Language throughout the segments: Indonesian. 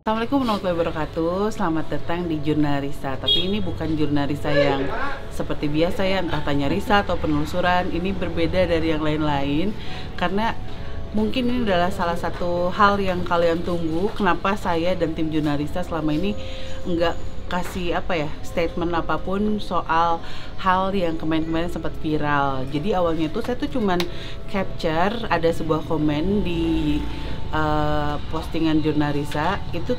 Assalamualaikum warahmatullahi wabarakatuh. Selamat datang di Jurnal Risa. Tapi ini bukan Jurnal Risa yang seperti biasa ya, entah tanya Risa atau penelusuran. Ini berbeda dari yang lain-lain karena mungkin ini adalah salah satu hal yang kalian tunggu. Kenapa saya dan tim Jurnal Risa selama ini enggak kasih statement apapun soal hal yang kemarin-kemarin sempat viral. Jadi awalnya tuh saya tuh cuman capture ada sebuah komen di postingan Jurnal Risa itu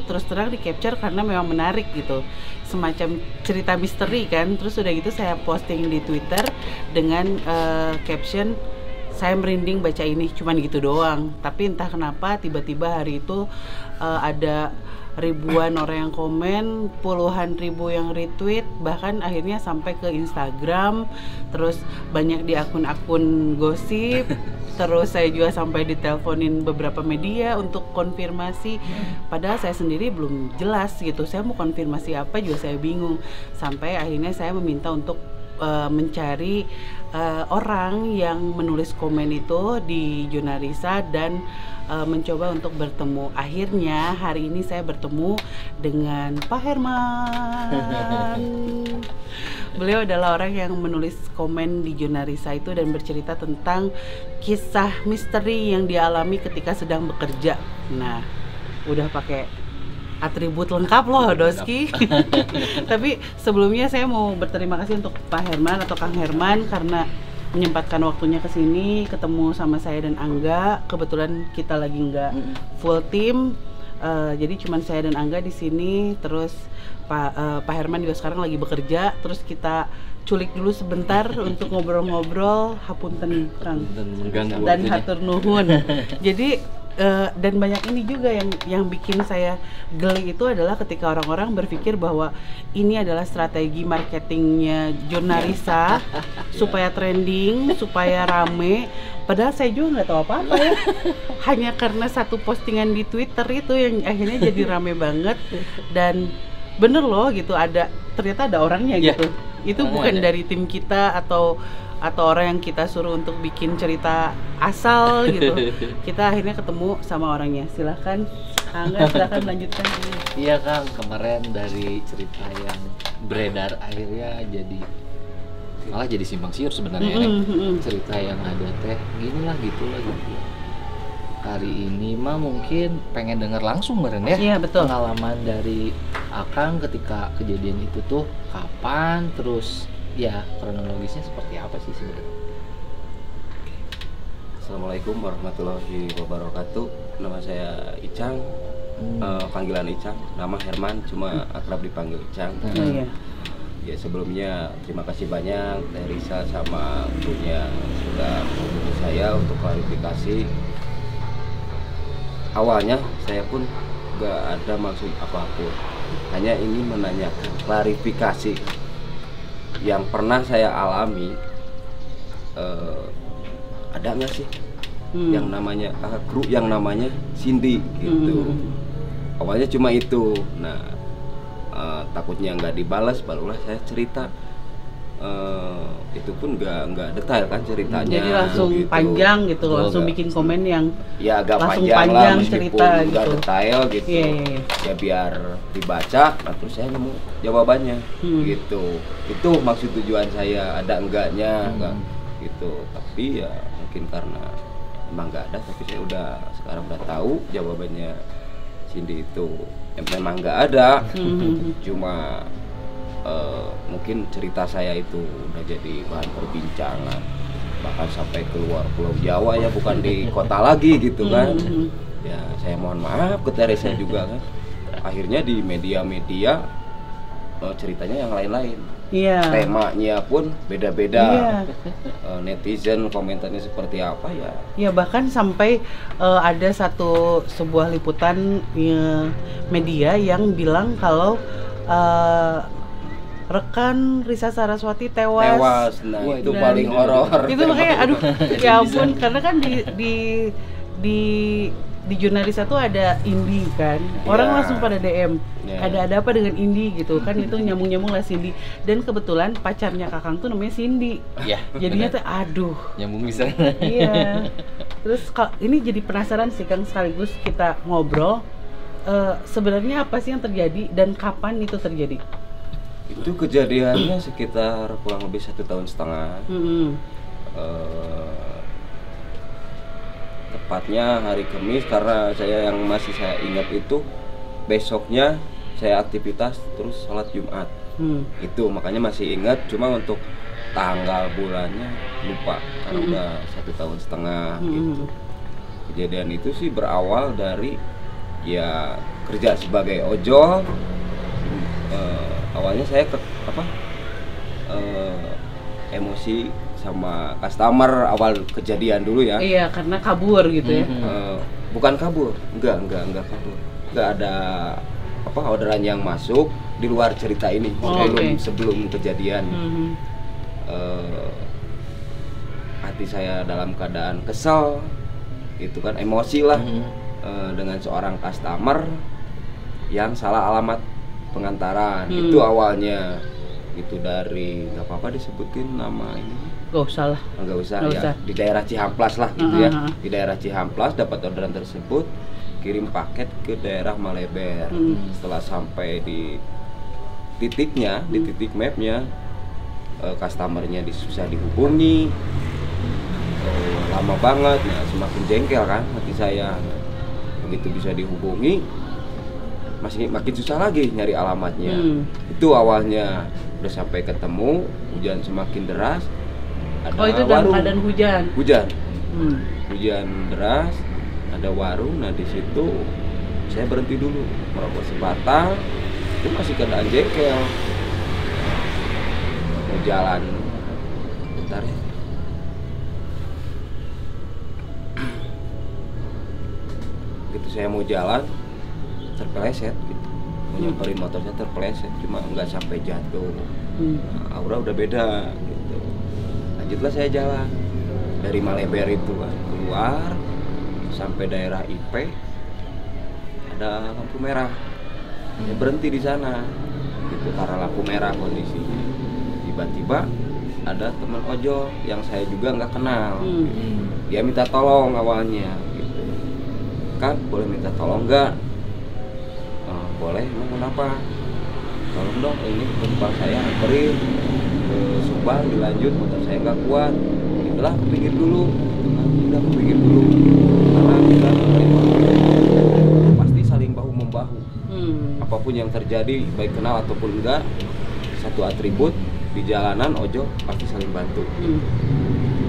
terus terang di capture karena memang menarik gitu, semacam cerita misteri kan. Terus udah gitu saya posting di Twitter dengan caption saya merinding baca ini, cuman gitu doang. Tapi entah kenapa tiba-tiba hari itu ada ribuan orang yang komen, puluhan ribu yang retweet, bahkan akhirnya sampai ke Instagram, terus banyak di akun-akun gosip. Terus saya juga sampai diteleponin beberapa media untuk konfirmasi, padahal saya sendiri belum jelas gitu, saya mau konfirmasi apa juga saya bingung. Sampai akhirnya saya meminta untuk mencari orang yang menulis komen itu di Jurnal Risa dan mencoba untuk bertemu. Akhirnya hari ini saya bertemu dengan Pak Herman. Beliau adalah orang yang menulis komen di Jurnal Risa itu dan bercerita tentang kisah misteri yang dialami ketika sedang bekerja. Nah, udah pakai atribut lengkap loh Doski. Tapi sebelumnya saya mau berterima kasih untuk Pak Herman atau Kang Herman karena menyempatkan waktunya ke sini ketemu sama saya dan Angga. Kebetulan kita lagi nggak full team, jadi cuma saya dan Angga di sini. Terus Pak Herman juga sekarang lagi bekerja. Terus kita culik dulu sebentar untuk ngobrol-ngobrol. Hapunten Kang dan hatur nuhun. Jadi dan banyak ini juga yang bikin saya geli itu adalah ketika orang-orang berpikir bahwa ini adalah strategi marketingnya Jurnal Risa supaya trending, supaya rame. Padahal saya juga nggak tahu apa-apa ya. Hanya karena satu postingan di Twitter itu yang akhirnya jadi rame banget. Dan bener loh gitu, ternyata ada orangnya gitu. Itu bukan dari tim kita atau orang yang kita suruh untuk bikin cerita asal gitu. Kita akhirnya ketemu sama orangnya. Silahkan Angga, silahkan lanjutkan. Iya Kang, kemarin dari cerita yang beredar akhirnya malah jadi simpang siur sebenarnya. Cerita yang ada teh ginilah gitulah gitu. Kali ini mah mungkin pengen dengar langsung meren ya. Iya betul. Pengalaman dari Akang ketika kejadian itu tuh kapan, terus ya kronologisnya seperti apa sih sebenarnya? Assalamualaikum warahmatullahi wabarakatuh. Nama saya Icang, panggilan Icang. Nama Herman, cuma akrab dipanggil Icang. Ya sebelumnya terima kasih banyak dari Risa sama krunya sudah menghubungi saya untuk klarifikasi. Awalnya saya pun gak ada maksud apapun, hanya ingin menanyakan klarifikasi yang pernah saya alami. Ada nggak sih yang namanya kru yang namanya Cindy gitu. Awalnya cuma itu. Nah takutnya nggak dibalas, barulah saya cerita. Itu pun nggak detail kan ceritanya. Jadi langsung gitu. panjang gitu, langsung bikin komen yang ya agak langsung panjang lah, meskipun cerita nggak gitu. detail gitu. Ya biar dibaca, nah terus saya nemu jawabannya gitu. Itu maksud tujuan saya, ada enggaknya enggak gitu. Tapi ya mungkin karena emang nggak ada, tapi saya sekarang udah tahu jawabannya Cindy itu memang nggak ada. Cuma mungkin cerita saya itu udah jadi bahan perbincangan, bahkan sampai keluar Pulau Jawa ya, bukan di kota lagi gitu kan. Ya saya mohon maaf ke Teresa juga kan. Akhirnya di media-media ceritanya yang lain-lain. Temanya pun beda-beda. Netizen komentarnya seperti apa ya. Ya bahkan sampai ada sebuah liputan media yang bilang kalau rekan Risa Saraswati tewas. Nah itu paling horor. Itu makanya aduh ya ampun, karena kan di Jurnal Risa tuh ada Indi kan. Orang langsung pada DM. Ada apa dengan Indi gitu kan, itu nyambung-nyambung lah Cindy. Dan kebetulan pacarnya Kakang tuh namanya Cindy. Jadinya tuh aduh. Nyambung bisa. Iya. Terus ini jadi penasaran sih Kang, sekaligus kita ngobrol. sebenarnya apa sih yang terjadi dan kapan itu terjadi? Itu kejadiannya sekitar kurang lebih 1,5 tahun. Tepatnya hari Kamis, karena saya yang masih saya ingat itu besoknya saya aktivitas terus sholat Jumat. Itu makanya masih ingat, cuma untuk tanggal bulannya lupa karena udah 1,5 tahun gitu. Kejadian itu sih berawal dari ya kerja sebagai ojol. Awalnya saya emosi sama customer awal kejadian dulu ya. Iya, karena kabur gitu ya. Bukan kabur, enggak kabur. Enggak ada orderan yang masuk di luar cerita ini. Sebelum kejadian. Hati saya dalam keadaan kesal, itu kan emosi lah dengan seorang customer yang salah alamat pengantaran. Itu awalnya itu dari, nggak apa-apa disebutin nama ini, nggak usah lah, nggak usah ya, di daerah Cihamplas lah gitu ya. Di daerah Cihamplas dapat orderan tersebut, kirim paket ke daerah Maleber. Setelah sampai di titiknya, di titik mapnya, customernya susah dihubungi, lama banget. Nah, semakin jengkel kan hati saya. Begitu bisa dihubungi, makin susah lagi nyari alamatnya. Itu awalnya. Udah sampai ketemu, hujan semakin deras. Ada itu dalam keadaan hujan. Hujan deras, ada warung. Nah di situ saya berhenti dulu merokok sebatang. Itu masih keadaan jengkel. Mau jalan, bentar ya. Gitu saya mau jalan, terpeleset gitu. Mau nyamperin motornya terpeleset, cuma nggak sampai jatuh. Nah, aura udah beda gitu. Lanjutlah saya jalan dari Maleber itu kan, keluar sampai daerah IP, ada lampu merah. Saya berhenti di sana gitu karena lampu merah kondisinya. Tiba-tiba ada teman ojol yang saya juga nggak kenal. Gitu. Dia minta tolong awalnya gitu. Kang, boleh minta tolong nggak? Boleh, emang kenapa? Tolong dong, ini penumpang saya anterin ke Subang, dilanjut, motor saya nggak kuat. Itulah ke pinggir dulu, gitu kan. Udah ke pinggir dulu, karena kita pasti saling bahu membahu. Apapun yang terjadi, baik kenal ataupun enggak, satu atribut di jalanan ojol pasti saling bantu.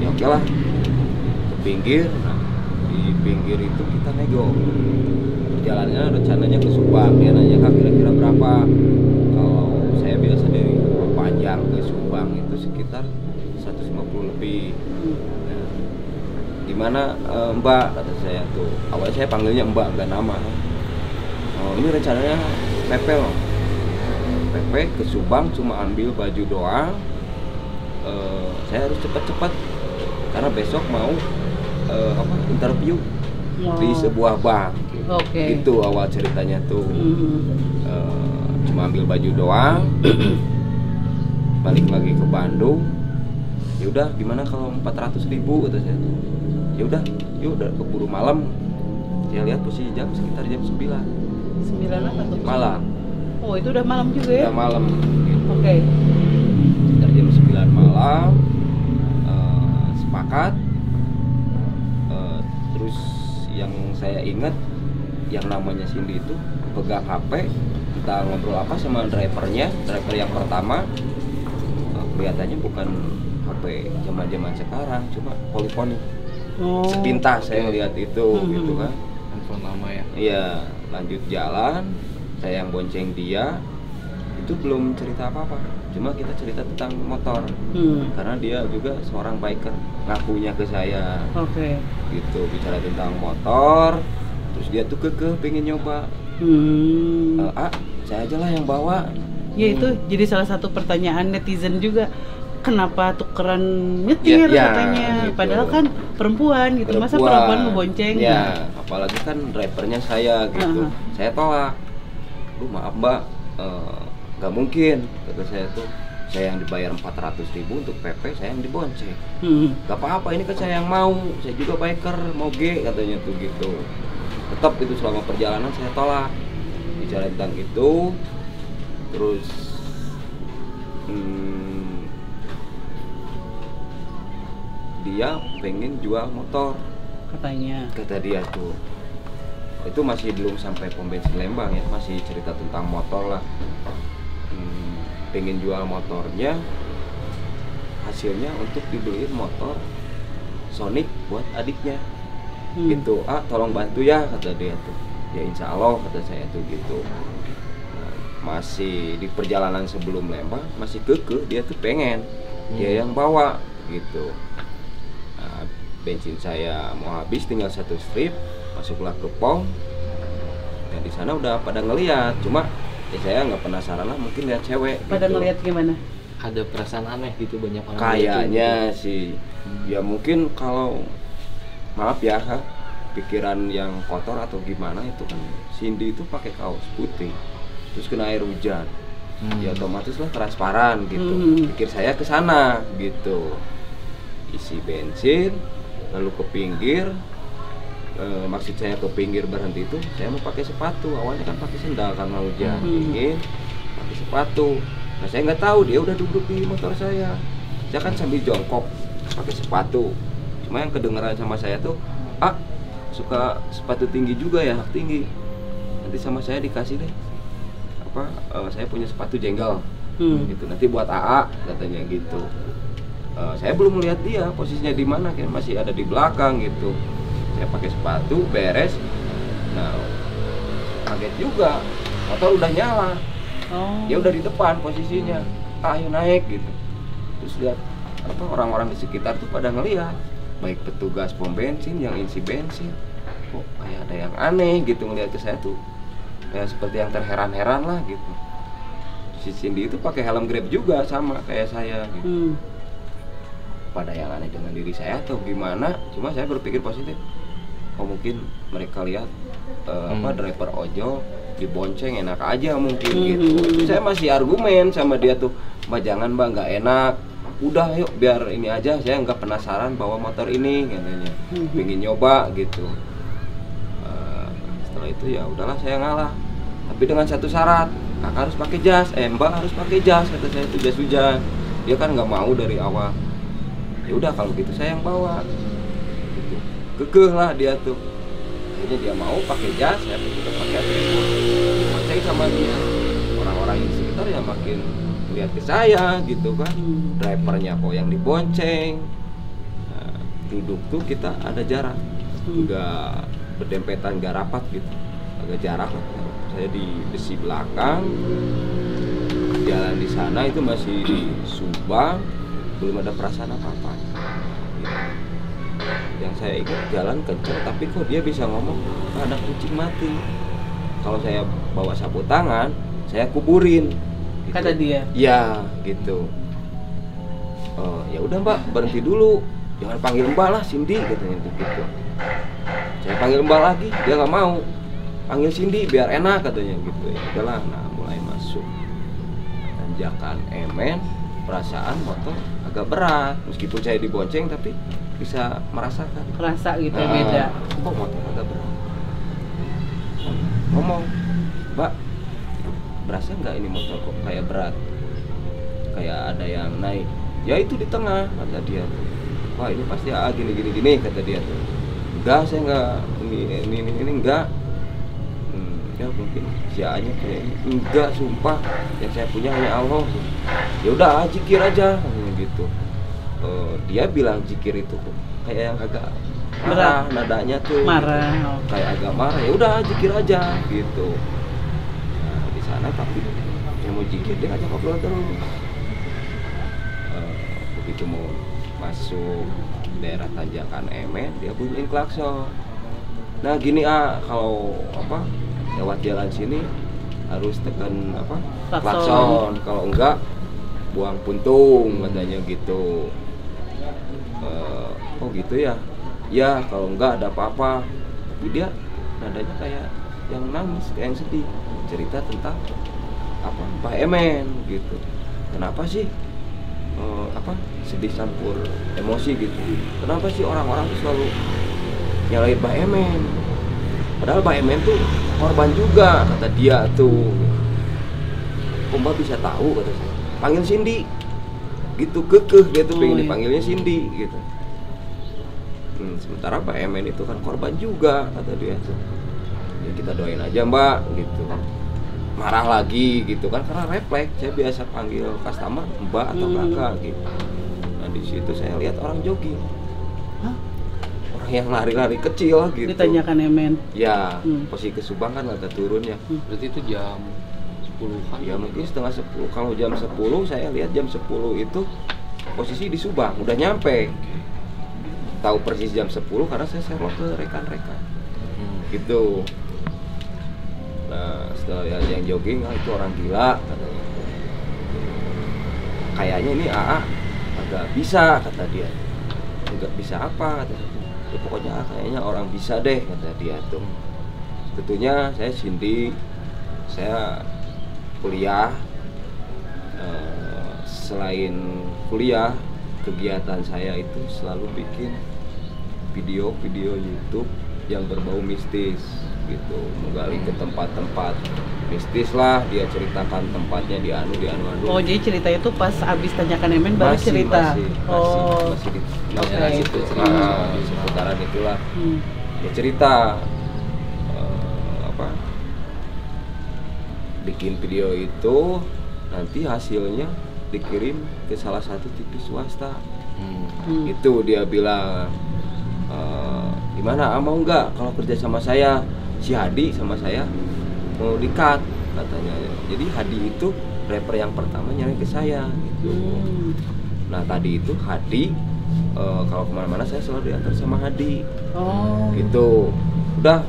Ya oke lah, ke pinggir. Nah, di pinggir itu kita nego. Perjalanannya rencananya ke Subang. Dia nanya, Kak, kira-kira berapa? Kalau saya biasa dari Panjang ke Subang itu sekitar 150 lebih. Nah, gimana Mbak, kata saya tuh. Awalnya saya panggilnya Mbak, nggak nama. Oh, ini rencananya PP loh. PP ke Subang cuma ambil baju doang. Saya harus cepat-cepat karena besok mau interview di sebuah bank. Itu awal ceritanya tuh. Cuma ambil baju doang. Balik lagi ke Bandung. Ya udah, gimana kalau 400.000 kata saya. Ya udah, yuk udah keburu malam. Saya lihat posisi jam sekitar jam 9. 9 apa tuh? Malam. Oh, itu udah malam juga ya? Udah malam gitu. Oke. Sekitar jam 9 malam. Sepakat. Terus yang saya ingat, yang namanya Cindy itu pegang HP, kita ngobrol apa sama drivernya. Driver yang pertama kelihatannya bukan HP zaman-zaman sekarang, cuma poliponik. Sepintas saya lihat itu gitu kan. Handphone lama ya. Iya, lanjut jalan, saya yang bonceng dia. Itu belum cerita apa-apa, cuma kita cerita tentang motor. Karena dia juga seorang biker, ngakunya ke saya. Gitu, bicara tentang motor. Terus dia tuh pengen nyoba. Saya aja lah yang bawa. Ya itu jadi salah satu pertanyaan netizen juga. Kenapa tukeran nyetir katanya? Gitu. Padahal kan perempuan gitu. Masa perempuan ngebonceng? Ya, apalagi kan drivernya saya gitu. Saya tolak. Maaf Mbak, nggak mungkin, kata saya tuh. Saya yang dibayar 400.000 untuk PP, saya yang dibonceng. Gak apa-apa, ini kan saya yang mau. Saya juga biker, mau G katanya tuh gitu. Tetap itu selama perjalanan saya tolak. bicara tentang itu. Terus dia pengen jual motor Katanya. kata dia tuh. Itu masih belum sampai pom bensin Lembang ya, masih cerita tentang motor lah. Pengen jual motornya, hasilnya untuk dibeliin motor Sonic buat adiknya. Gitu, tolong bantu ya kata dia tuh. Ya insya Allah kata saya tuh gitu. Nah, masih di perjalanan sebelum Lembang masih kekeh dia tuh pengen dia yang bawa gitu. Nah, bensin saya mau habis, tinggal 1 strip, masuklah ke pom. Dan di sana udah pada ngeliat, cuma ya saya nggak penasaran lah, mungkin lihat cewek. Pada gitu. ngeliat gimana? Ada perasaan aneh gitu banyak orang Kayaknya sih, ya mungkin kalau maaf ya, pikiran yang kotor atau gimana itu kan Cindy itu pakai kaos putih, terus kena air hujan, ya otomatis lah transparan gitu. Pikir saya ke sana gitu, isi bensin, lalu ke pinggir. Maksud saya ke pinggir berhenti itu, saya mau pakai sepatu. Awalnya kan pakai sendal karena hujan dingin, pakai sepatu. Nah saya nggak tahu dia udah duduk di motor saya. Saya kan sambil jongkok pakai sepatu. Cuma yang kedengeran sama saya tuh, suka sepatu tinggi juga ya, tinggi. Nanti sama saya dikasih deh saya punya sepatu jenggal gitu, nanti buat AA katanya gitu. Saya belum melihat dia posisinya di mana, kan masih ada di belakang gitu. Saya pakai sepatu beres. Nah kaget juga, motor udah nyala. Dia udah di depan posisinya. Ayo naik gitu. Terus lihat orang-orang di sekitar tuh pada ngeliat, baik petugas pom bensin yang isi bensin. Kok kayak ada yang aneh gitu ngeliat ke saya tuh, kayak seperti yang terheran-heran lah gitu. Si Cindy itu pakai helm Grab juga sama kayak saya gitu. Pada yang aneh dengan diri saya atau gimana, cuma saya berpikir positif. Oh mungkin mereka lihat driver ojol dibonceng enak aja mungkin gitu. Itu saya masih argumen sama dia tuh, Mbak jangan Mbak, nggak enak. Udah yuk biar ini aja, saya nggak penasaran bawa motor ini katanya, pengen nyoba gitu. Setelah itu ya udahlah saya ngalah, tapi dengan satu syarat, kakak harus pakai jas, Mbak harus pakai jas kata saya tuh, jas hujan. Dia kan nggak mau dari awal. Ya udah kalau gitu saya yang bawa gitu. Kekeh lah dia tuh, akhirnya dia mau pakai jas, saya juga pakai atribut, dibonceng sama dia. Orang-orang yang sekitar ya makin lihat ke saya gitu kan, drivernya kok yang dibonceng. Nah, duduk tuh kita ada jarak, nggak berdempetan, nggak rapat gitu, agak jarak lah. Saya di besi belakang, jalan di sana itu masih di Subang, belum ada perasaan apa-apa gitu. Yang saya ingat jalan kenceng, tapi kok dia bisa ngomong ada kucing mati. Kalau saya bawa sapu tangan, saya kuburin gitu. Kata dia? Ya gitu. Ya udah Mbak, berhenti dulu, jangan panggil Mbak lah, Cindy katanya gitu. Saya panggil Mbak lagi, dia nggak mau. Panggil Cindy biar enak katanya gitu. Ya udahlah, nah mulai masuk tanjakan Emen. Perasaan motor agak berat, meskipun saya dibonceng tapi bisa merasakan. Kerasa gitu beda. Kok motor agak berat? Ngomong, Mbak, berasa nggak ini motor kok kayak berat? Kayak ada yang naik. Ya itu di tengah kata dia. Wah ini pasti gini kata dia tuh. Enggak, saya nggak ini enggak. Ya mungkin sianya kayak enggak, sumpah yang saya punya hanya Allah. Ya udah zikir aja gitu. Dia bilang zikir itu kayak yang agak marah, nadanya tuh marah gitu. Kayak agak marah. Ya udah zikir aja gitu. Nah di sana tapi yang mau zikir dia ngajak ngobrol terus. Begitu mau masuk daerah tanjakan Emen, dia bunyiin klakson. Nah gini kalau lewat jalan sini harus tekan klakson, kalau enggak buang puntung katanya gitu. Oh gitu ya, ya kalau enggak ada apa-apa. Tapi dia nadanya kayak yang nangis, kayak yang sedih, cerita tentang Mbak Emen gitu. Kenapa sih sedih campur emosi gitu? Kenapa sih orang-orang tuh selalu nyalain Mbak Emen? padahal Mbak Emen tuh korban juga, kata dia tuh. Kok Mbak bisa tahu, kata saya. Panggil Cindy. Gitu, kekeh dia tuh pengen dipanggilnya Cindy gitu. Sementara Mbak Emen itu kan korban juga, kata dia tuh. Ya kita doain aja Mbak gitu. Marah lagi gitu kan, karena refleks saya biasa panggil customer Mbak atau Kakak gitu. Nah di situ saya lihat orang jogging. Hah? Orang yang lari-lari kecil gitu. Ditanyakan Emen. Ya, posisi ke Subang kan agak turunnya. Berarti itu jam 10-an. Ya mungkin setengah 10. Kalau jam 10 saya lihat jam 10 itu posisi di Subang udah nyampe. Tahu persis jam 10 karena saya share ke rekan-rekan. Gitu. Nah, setelah lihat yang jogging, itu orang gila katanya. Kayaknya ini AA agak bisa, kata dia. Enggak bisa apa, kata dia. Ya, pokoknya kayaknya orang bisa deh, kata dia tuh. Sebetulnya saya Cindy, saya kuliah. Selain kuliah, kegiatan saya itu selalu bikin video-video YouTube yang berbau mistis gitu, menggali ke tempat-tempat mistis lah, dia ceritakan tempatnya di anu. Oh, jadi cerita itu pas abis tanyakan Emen baru cerita. Masih di situ cerita di seputaran itulah. Dia cerita bikin video itu, nanti hasilnya dikirim ke salah satu TV swasta. Itu dia bilang, gimana mau nggak kalau kerja sama saya, si Hadi sama saya mau di-cut katanya. Jadi Hadi itu rapper yang pertama nyari ke saya gitu. Nah tadi itu Hadi, kalau kemana-mana saya selalu diantar sama Hadi. Gitu. Udah,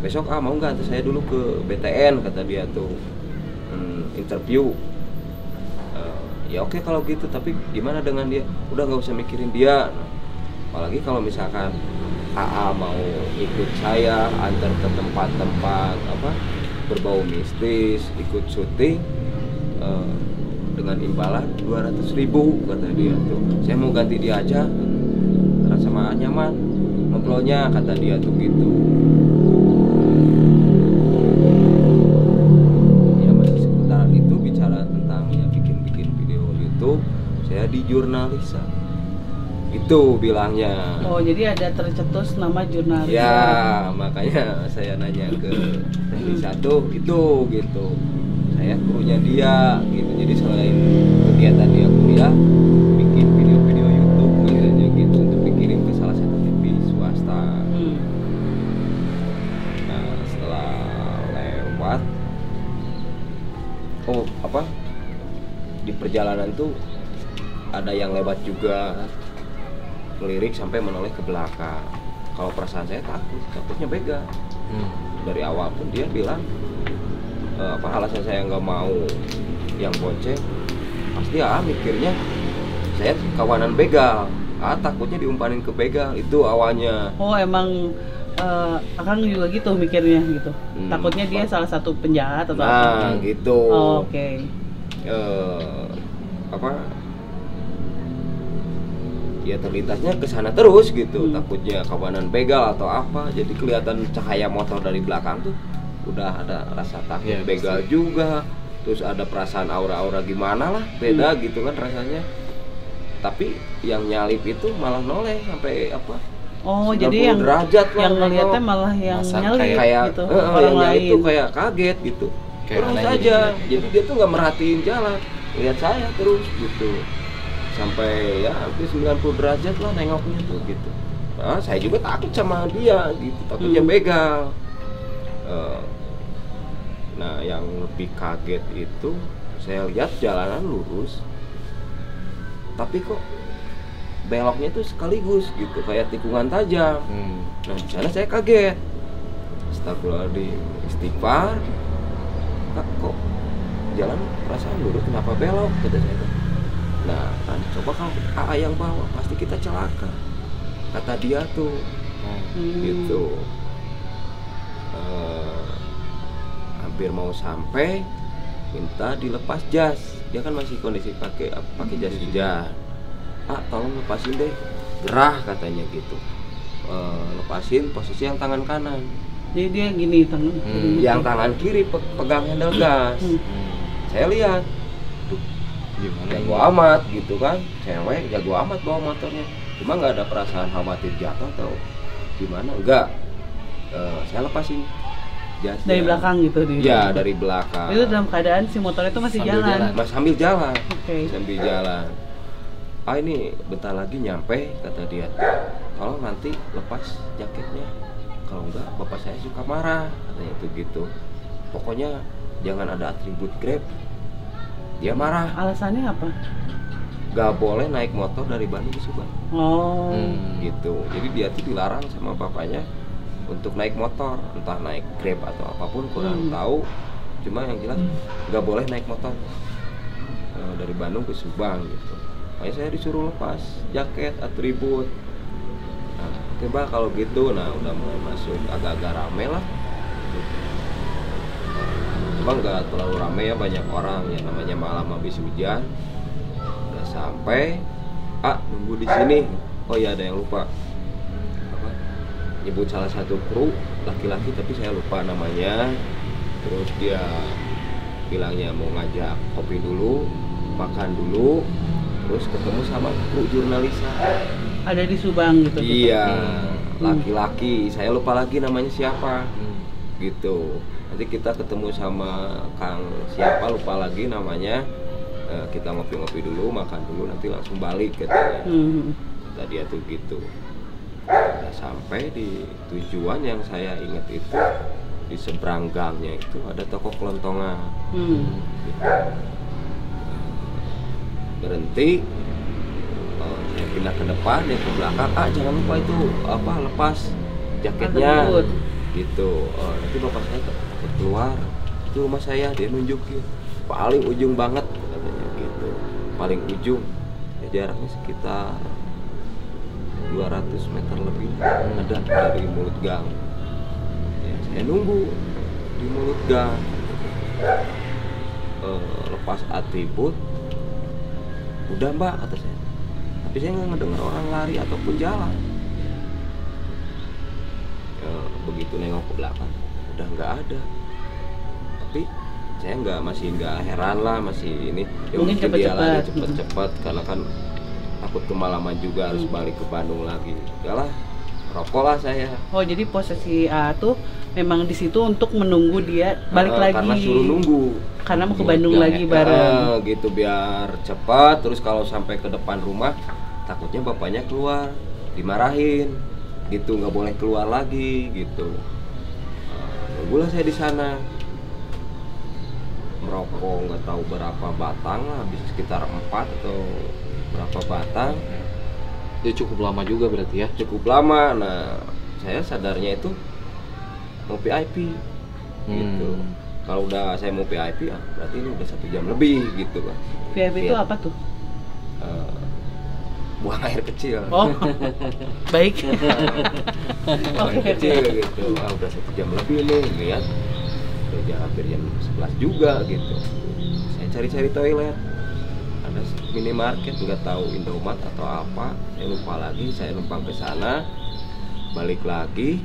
besok mau nggak antar saya dulu ke BTN, kata dia tuh, interview. Ya oke kalau gitu, tapi gimana dengan dia? Udah nggak usah mikirin dia. Apalagi kalau misalkan AA mau ikut saya antar ke tempat-tempat berbau mistis, ikut syuting dengan imbalan 200.000, kata dia tuh. Saya mau ganti dia aja karena sama nyaman ngobrolnya, kata dia tuh gitu. Ya masih seputaran itu, bicara tentang ya bikin video YouTube. Saya di Jurnalisa itu bilangnya. Oh, jadi ada tercetus nama jurnalis. Ya, makanya saya nanya ke teknik satu itu gitu. Saya krunya dia gitu. Jadi selain kegiatan dia kuliah, bikin video-video YouTube misalnya gitu untuk dikirim ke salah satu TV swasta. Nah, setelah lewat di perjalanan tuh ada yang lewat juga, melirik sampai menoleh ke belakang. Kalau perasaan saya takutnya begal. Dari awal pun dia bilang alasan saya nggak mau yang bonceng, pasti mikirnya saya kawanan begal. Takutnya diumpanin ke begal, itu awalnya. Oh, emang Akang juga gitu mikirnya gitu. Takutnya dia salah satu penjahat atau apa? Nah, gitu. Oh, oke. Ya terlintasnya ke sana terus gitu, takutnya kawanan begal atau apa. Jadi kelihatan cahaya motor dari belakang tuh udah ada rasa takut begal juga. Terus ada perasaan aura-aura gimana lah, beda gitu kan rasanya. Tapi yang nyalip itu malah noleh sampai Oh, jadi yang derajat lah, yang ngeliatnya malah yang nyalip kayak gitu. Orang lain itu kayak kaget gitu. Terus aja. Jadi dia tuh nggak merhatiin jalan, lihat saya terus gitu. Sampai ya hampir 90 derajat lah nengoknya tuh gitu. Nah, saya juga takut sama dia gitu, takutnya begal. Nah, yang lebih kaget itu saya lihat jalanan lurus, tapi kok beloknya tuh sekaligus gitu, kayak tikungan tajam. Nah, di sana saya kaget. Astagfirullahaladzim, istighfar. Kok jalan perasaan lurus, kenapa belok? Kata saya. Nah, kan coba kalau AA yang bawa pasti kita celaka, kata dia tuh. Gitu. Hampir mau sampai, minta dilepas jas. Dia kan masih kondisi pakai jas hujan. Tolong lepasin deh, gerah katanya gitu. Lepasin posisi yang tangan kanan. Jadi dia gini tangan. Yang tangan kiri pegang handle gas. Saya lihat, tuh Gimana jago ini? amat gitu kan, cewek jago amat bawa motornya. Cuma nggak ada perasaan khawatir jatuh atau gimana, enggak. Saya lepasin jasnya. Dari belakang gitu dia. Iya, dari belakang. Itu dalam keadaan si motor itu masih Sambil jalan. jalan. Mas sambil jalan. Oke. Sambil jalan. Ah ini bentar lagi nyampe, kata dia. Kalau nanti lepas jaketnya. Kalau enggak bapak saya suka marah, katanya itu gitu. Pokoknya jangan ada atribut Grab. Dia marah. Alasannya apa? Gak boleh naik motor dari Bandung ke Subang. Oh. Gitu. Jadi dia tuh dilarang sama bapaknya untuk naik motor, entah naik Grab atau apapun kurang tahu. Cuma yang jelas nggak boleh naik motor dari Bandung ke Subang gitu. Makanya saya disuruh lepas jaket, atribut. Nah, oke Mbak kalau gitu, nah udah mulai masuk agak-agak rame lah. Cuma nggak terlalu rame ya, banyak orang yang namanya malam habis hujan. Udah sampai, nunggu di sini. Oh iya ada yang lupa. Nyebut salah satu kru laki-laki tapi saya lupa namanya. Terus dia bilangnya mau ngajak kopi dulu, makan dulu, terus ketemu sama kru jurnalisa. Ada di Subang gitu. Iya, laki-laki. Saya lupa lagi namanya siapa. Gitu. Nanti kita ketemu sama Kang siapa lupa lagi namanya. Kita ngopi-ngopi dulu, makan dulu, nanti langsung balik katanya. Tadi tuh gitu. Udah sampai di tujuan yang saya ingat itu di seberang gangnya itu ada toko kelontongan. Gitu. Berhenti, saya pindah ke depan, dia ke belakang. Jangan lupa itu lepas jaketnya. Gitu. Nanti bapak saya takut keluar. Itu rumah saya, dia nunjukin paling ujung banget katanya gitu. Paling ujung. Ya, jaraknya sekitar 200 meter lebih ada dari mulut gang. Ya, saya nunggu di mulut gang. Lepas atribut, udah Mbak kata saya. Tapi saya nggak ngedengar orang lari ataupun jalan. Begitu nengok ke belakang, udah nggak ada. Tapi saya masih nggak heran lah, masih ini. Ya, mungkin dia lari cepet-cepet. cepet-cepet karena kan takut kemalaman juga, harus balik ke Bandung lagi. Enggak lah, rokok lah saya. Oh jadi posisi A tuh memang di situ untuk menunggu dia balik lagi. Karena suruh nunggu. Karena mau ke Bandung lagi bareng. Gitu biar cepat. Terus kalau sampai ke depan rumah, takutnya bapaknya keluar, dimarahin. Gitu nggak boleh keluar lagi gitu. Nunggulah saya di sana. Merokok nggak tahu berapa batang lah, bisa sekitar 4 atau berapa batang. Dia cukup lama juga berarti ya? Cukup lama. Nah, saya sadarnya itu mau VIP gitu. Kalau udah saya mau VIP, berarti ini udah 1 jam lebih gitu kan. VIP itu apa tuh? Buang air kecil. Oh, baik. Buang air kecil gitu. Udah 1 jam lebih nih, lihat. Udah hampir jam 11 juga gitu. Saya cari-cari toilet. Ada minimarket, nggak tahu Indomaret atau apa, saya lupa lagi. Saya numpang ke sana, balik lagi,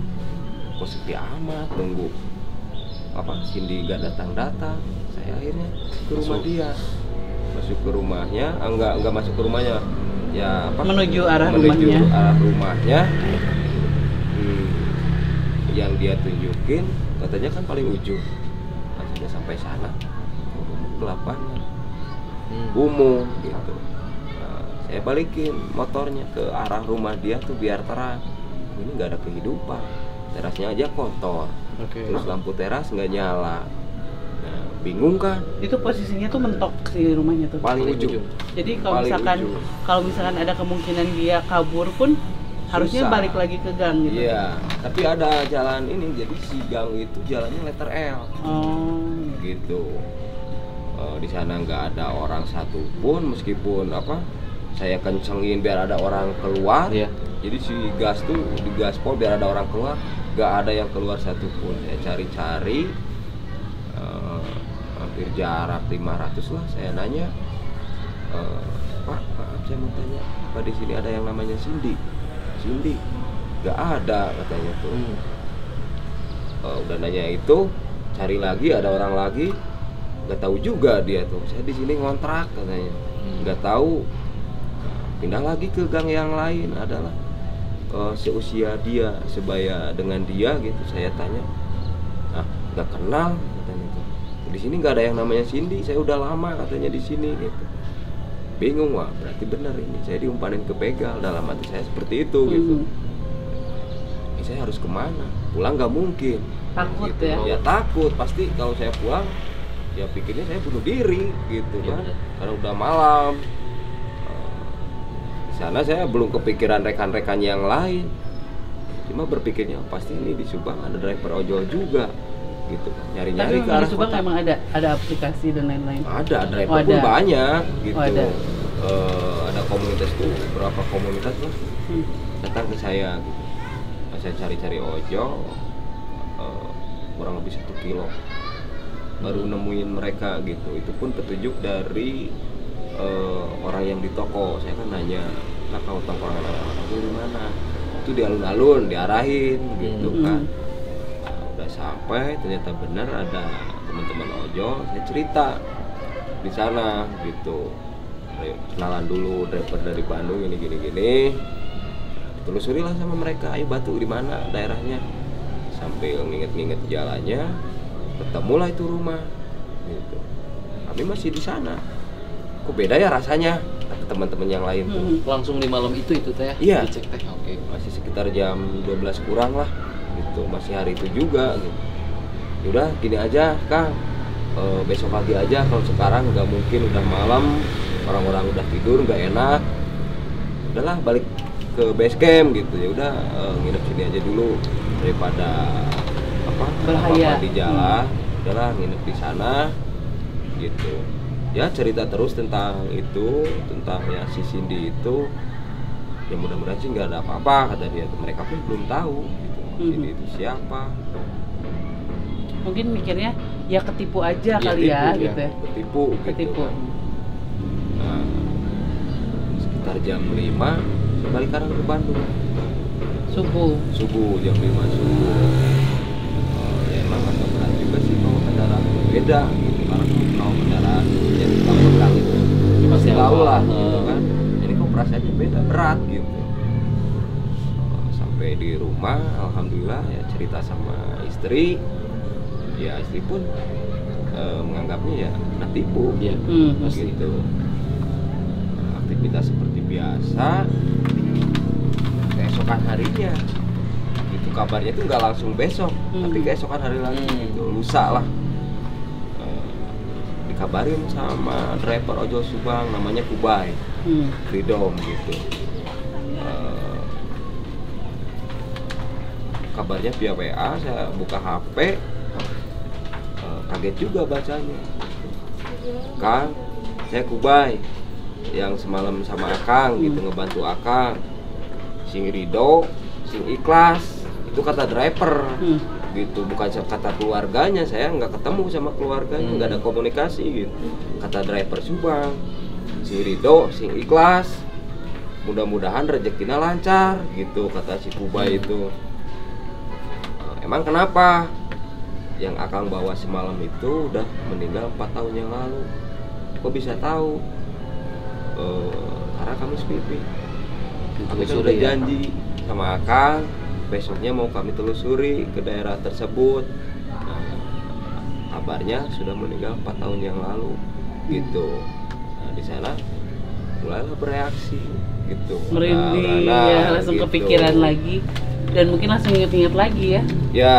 kok sepi amat, nunggu Cindy nggak datang. Saya akhirnya ke rumah dia, masuk ke rumahnya, nggak masuk ke rumahnya, ya menuju arah rumahnya. Yang dia tunjukin katanya kan paling ujung. Pas sudah sampai sana, kelapan umum gitu. Nah, saya balikin motornya ke arah rumah dia tuh biar terang. Ini nggak ada kehidupan, terasnya aja kotor. Terus lampu teras nggak nyala. Nah, bingung kan? Itu posisinya tuh mentok si rumahnya tuh. Paling ujung. Jadi kalau misalkan ada kemungkinan dia kabur pun harusnya susah. balik lagi ke gang gitu. Iya, tapi ada jalan ini. Jadi si gang itu jalannya letter L. Oh. Gitu. Di sana nggak ada orang satupun, meskipun saya kencengin biar ada orang keluar. Jadi si gas tuh di gaspol biar ada orang keluar, nggak ada yang keluar satupun. Saya cari-cari hampir jarak 500 lah. Saya nanya, Pak, maaf saya mau tanya, apa di sini ada yang namanya Cindy? Nggak ada katanya tuh. Udah nanya itu, cari lagi, ada orang lagi, nggak tahu juga dia tuh. Saya di sini ngontrak katanya, nggak tahu. Pindah lagi ke gang yang lain, adalah seusia dia, sebaya dengan dia gitu. Saya tanya, nggak kenal katanya tuh. Di sini nggak ada yang namanya Cindy, saya udah lama katanya di sini gitu. Bingung, wah berarti benar ini saya diumpanin ke begal. Dalam hati saya seperti itu gitu. Ini saya harus kemana? Pulang nggak mungkin. Takut gitu. ya? Ya takut, pasti kalau saya pulang ya pikirnya saya bunuh diri gitu kan. Karena udah malam. Di sana saya belum kepikiran rekan-rekan yang lain. Cuma berpikirnya pasti ini di Subang ada driver ojol juga gitu. Nyari-nyari ke arah di Subang kota. memang ada aplikasi dan lain-lain. Ada driver pun banyak gitu. Ada. Ada komunitas tuh, berapa komunitas lah datang ke saya gitu. Saya cari-cari ojol, kurang lebih 1 kilo baru nemuin mereka gitu. Itu pun petunjuk dari orang yang di toko. Saya kan nanya, nah kalau tongkrongan orang itu di mana? Itu di alun-alun, diarahin gitu kan. Nah, udah sampai ternyata benar ada teman-teman ojol. Saya cerita di sana gitu. Kenalan dulu, driver dari Bandung ini gini. Telusuri lah sama mereka, ayo Batu di mana daerahnya. Sambil nginget-nginget jalannya, ketemulah itu rumah. Gitu. Kami masih di sana. Kok beda ya rasanya? Kata teman-teman yang lain tuh. Langsung di malam itu teh? Iya. Dicek teh, oke. Masih sekitar jam 12 kurang lah. Gitu, masih hari itu juga. Gitu. Yaudah, gini aja, Kang. Besok pagi aja. Kalau sekarang nggak mungkin, udah malam, orang-orang udah tidur, nggak enak. Udahlah, balik ke base camp gitu. Ya udah, nginep sini aja dulu daripada bahaya di jalan. Udahlah, nginep di sana gitu. Ya cerita terus tentang itu, tentang ya si Cindy itu. Ya mudah-mudahan sih nggak ada apa-apa kata dia. Mereka pun belum tahu gitu. Cindy itu siapa. Mungkin mikirnya ya ketipu aja kali ya gitu ya. Ketipu. Kan. Nah, sekitar jam 5 saya balik kanan ke Bandung. Subuh jam 5 subuh. Ya emang agak berat juga sih kalau kendaraan beda gitu. Karena kalau kendaraan yang belakang itu pasti tahu lah gitu kan. Jadi kok perasaannya beda, berat gitu. Sampai di rumah, alhamdulillah ya cerita sama istri. Ya istri pun menganggapnya ya kena tipu. Iya, gitu. Aktivitas seperti biasa. Keesokan harinya itu kabarnya itu nggak langsung besok, tapi keesokan hari lagi gitu, lusa lah. Dikabarin sama driver ojol Subang namanya Kubai, Freedom gitu. Kabarnya via WA, saya buka HP, kaget juga bacanya. Kang, saya Kubai yang semalam sama Akang gitu, ngebantu Akang. Sing Rido, sing ikhlas, itu kata driver gitu, bukan kata keluarganya. Saya nggak ketemu sama keluarganya, nggak ada komunikasi gitu. Kata driver Subang, sing Rido, sing ikhlas, mudah-mudahan rezekinya lancar gitu, kata si Kubai itu. Emang kenapa? Yang Akang bawa semalam itu udah meninggal 4 tahun yang lalu. Kok bisa tahu? Karena kami sepipi. Kami sudah janji sama Akang, besoknya mau kami telusuri ke daerah tersebut. Nah, kabarnya sudah meninggal 4 tahun yang lalu, gitu. Nah di sana mulailah bereaksi, gitu. Merinding ya, langsung gitu. Kepikiran lagi, dan mungkin langsung inget-inget lagi ya. Ya.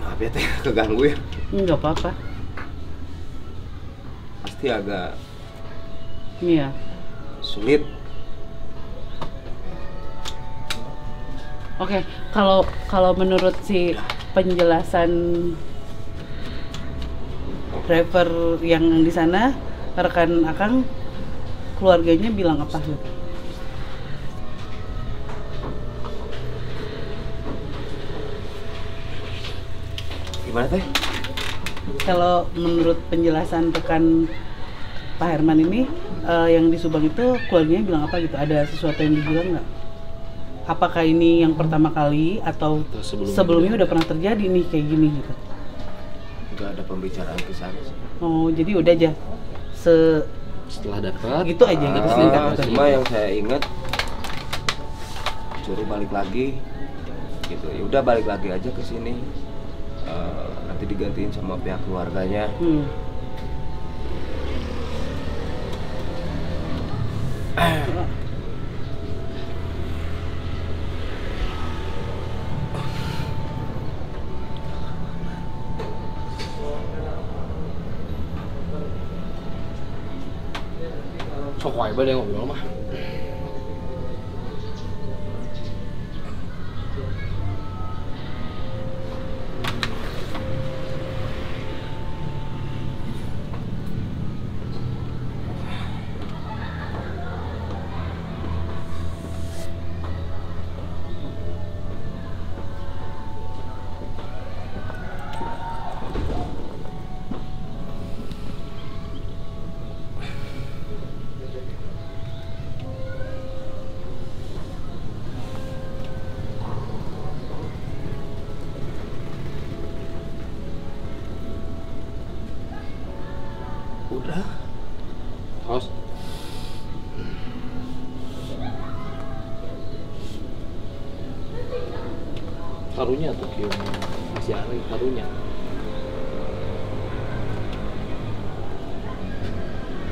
Maaf ya teh, keganggu ya. Nggak apa-apa. Pasti agak sulit. Oke, kalau menurut si penjelasan driver yang di sana, rekan Akang, keluarganya bilang apa? Gimana teh? Kalau menurut penjelasan rekan Pak Herman ini yang di Subang itu keluarganya bilang apa gitu? Ada sesuatu yang dibilang nggak? Apakah ini yang pertama kali atau sebelumnya udah pernah terjadi nih kayak gini gitu? Udah ada pembicaraan ke sana sih. Oh, jadi udah aja setelah dapat gitu aja gitu singkat gitu. Cuma yang saya ingat suruh balik lagi gitu. Ya udah balik lagi aja ke sini. Nanti digantiin sama pihak keluarganya. Sok wae bae ngobrol mah. Udah. Haus. Karunya tuh kieu masih ada karunya.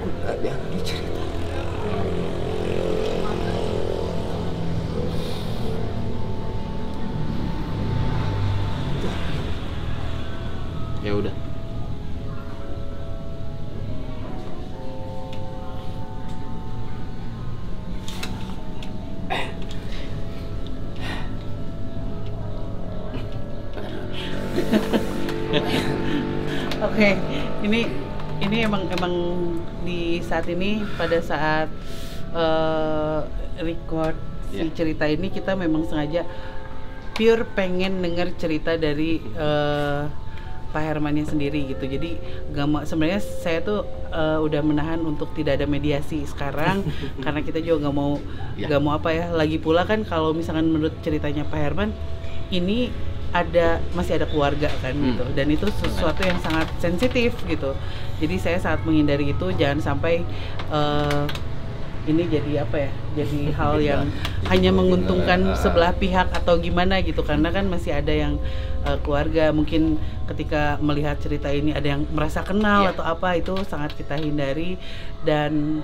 Udah dia cerita. Ya udah. Oke, ini emang di saat ini pada saat record si cerita ini kita memang sengaja pure pengen denger cerita dari Pak Hermannya sendiri gitu. Jadi gak mau, sebenarnya saya tuh udah menahan untuk tidak ada mediasi sekarang karena kita juga gak mau apa ya. Lagi pula kan kalau misalkan menurut ceritanya Pak Herman ini masih ada keluarga kan gitu, dan itu sesuatu yang sangat sensitif gitu. Jadi saya sangat menghindari itu, jangan sampai ini jadi apa ya, jadi hal yang hanya menguntungkan sebelah pihak atau gimana gitu, karena kan masih ada yang keluarga mungkin ketika melihat cerita ini ada yang merasa kenal atau apa, itu sangat kita hindari. Dan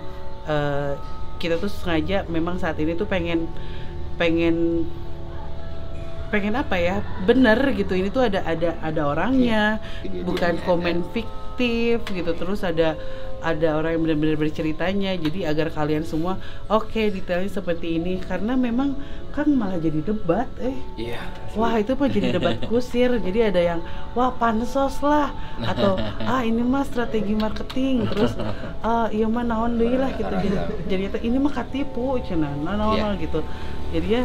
kita tuh sengaja memang saat ini tuh pengen apa ya, bener gitu, ini tuh ada orangnya, bukan komen fiktif gitu. Terus ada orang yang benar-benar berceritanya, jadi agar kalian semua oke, detailnya seperti ini, karena memang kan malah jadi debat wah itu mah jadi debat kusir. Jadi ada yang wah pansos lah, atau ini mah strategi marketing, terus iya mah naon deui lah gitu. Jadi ini mah katipu cenah naon gitu. Jadi ya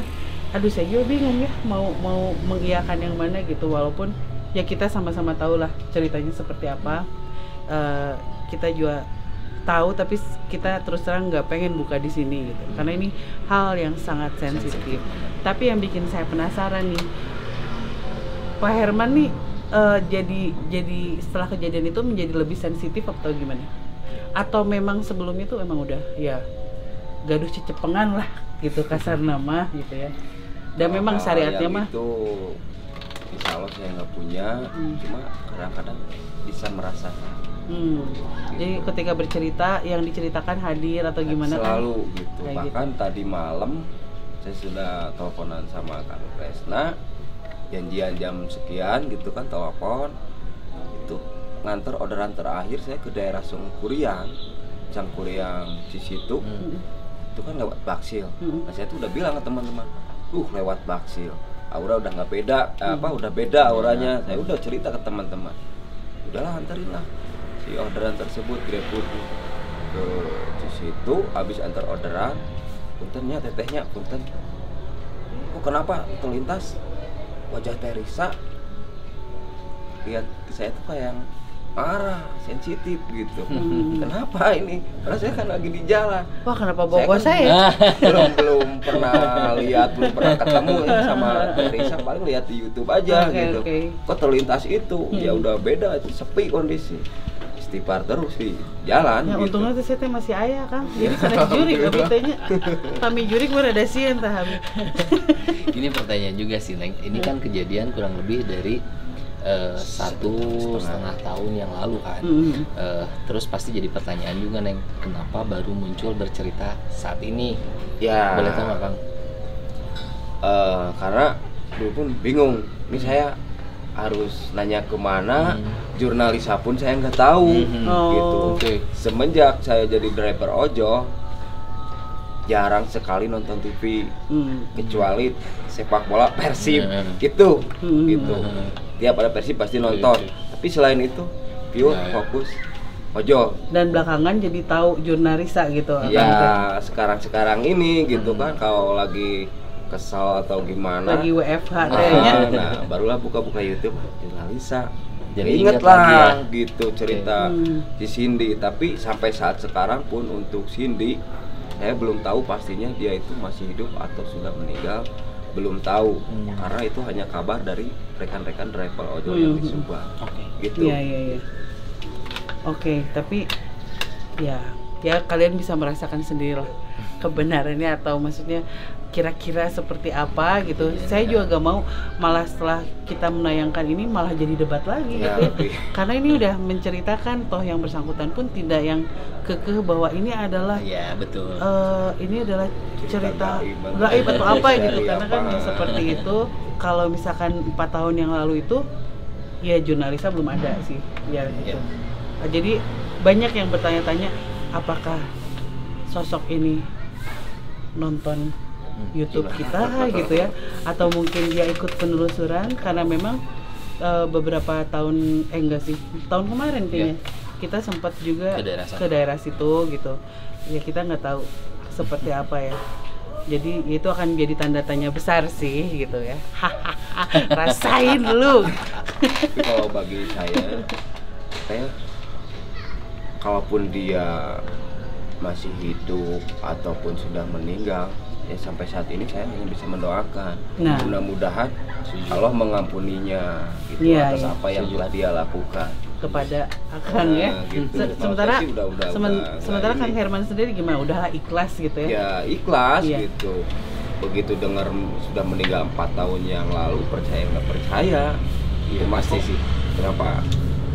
aduh, saya juga bingung ya mau mengiyakan yang mana gitu, walaupun ya kita sama-sama tahu lah ceritanya seperti apa. Kita juga tahu, tapi kita terus terang nggak pengen buka di sini gitu, karena ini hal yang sangat sensitif. Tapi yang bikin saya penasaran nih, Pak Herman nih jadi setelah kejadian itu menjadi lebih sensitif atau gimana? Atau memang sebelumnya tuh emang udah ya gaduh cecepengan lah gitu, kasar nama gitu ya. Dan memang syariatnya mah itu insya Allah saya nggak punya, cuma kadang-kadang bisa merasakan. Gitu. Jadi ketika bercerita yang diceritakan hadir atau gimana selalu kan? Gitu. Bahkan gitu. Tadi malam saya sudah teleponan sama Kang Kresna, janjian jam sekian gitu kan, telepon itu nganter orderan terakhir saya ke daerah Cangkuriang Cisitu. Itu kan lewat Baksil. Nah, saya tuh udah bilang ke teman-teman, lewat Baksil, aura udah nggak beda, udah beda auranya. Saya udah cerita ke teman-teman, udahlah anterin lah si orderan tersebut, GrabFood ke situ. Habis antar orderan, puntennya tetehnya punten, kenapa terlintas wajah Teresa, lihat saya tuh kayak yang marah, sensitif gitu. Kenapa ini? Karena saya kan lagi di jalan. Wah, kenapa bawa kan saya? belum pernah lihat, belum pernah ketemu ya sama Risa, paling lihat di YouTube aja gitu. Kok terlintas itu, ya udah beda, itu sepi kondisi. Istighfar terus di jalan. Ya gitu. untungnya saya teh masih ayah kan. Jadi sana jurik abi tanya. Kami jurik berada sieun tah abi. Ini pertanyaan juga sih, Neng. Ini kan kejadian kurang lebih dari 1,5 tahun yang lalu kan. Terus pasti jadi pertanyaan juga, Neng, kenapa baru muncul bercerita saat ini? Ya. Boleh tahu nggak, Kang? Karena dulu pun bingung. Ini saya harus nanya kemana, jurnalisa pun saya nggak tahu, gitu. Okay. Semenjak saya jadi driver ojol, jarang sekali nonton TV, kecuali sepak bola Persib, gitu. Tiap ada Persib pasti nonton. Tapi selain itu, pure fokus ojol. Dan belakangan jadi tahu jurnalisa gitu. Ya sekarang ini gitu kan, kalau lagi kesal atau gimana lagi WFH kayaknya. Nah, barulah buka YouTube jurnalisa. Jadi inget lagi lah ya? gitu cerita si Cindy. Tapi sampai saat sekarang pun untuk Cindy, saya belum tahu pastinya dia itu masih hidup atau sudah meninggal. Belum tahu, karena itu hanya kabar dari rekan-rekan driver ojol yang di Subang. Gitu. Iya. Oke, tapi ya kalian bisa merasakan sendirilah kebenarannya, atau maksudnya kira-kira seperti apa gitu. Saya juga gak mau malah setelah kita menayangkan ini malah jadi debat lagi gitu ya. Karena ini udah menceritakan, toh yang bersangkutan pun tidak yang kekeh bahwa ini adalah betul. Ini adalah cerita gaib atau apa gitu. Karena kan yang seperti itu kalau misalkan 4 tahun yang lalu itu ya jurnalisa belum ada sih ya gitu. Jadi banyak yang bertanya-tanya apakah sosok ini nonton YouTube kita gitu ya, atau mungkin dia ikut penelusuran karena memang beberapa tahun tahun kemarin kayaknya kita sempat juga ke daerah situ gitu ya, kita nggak tahu seperti apa ya. Jadi itu akan jadi tanda tanya besar sih gitu ya. Rasain lu. Tapi kalau bagi saya kalaupun dia masih hidup ataupun sudah meninggal, ya sampai saat ini saya hanya bisa mendoakan. Mudah-mudahan Allah mengampuninya gitu atas apa yang telah dia lakukan kepada Akang ya. Gitu. Sementara Kang Herman sendiri gimana? Udah ikhlas gitu ya? Ya ikhlas gitu. Begitu dengar sudah meninggal 4 tahun yang lalu, percaya nggak percaya, itu pasti sih. Kenapa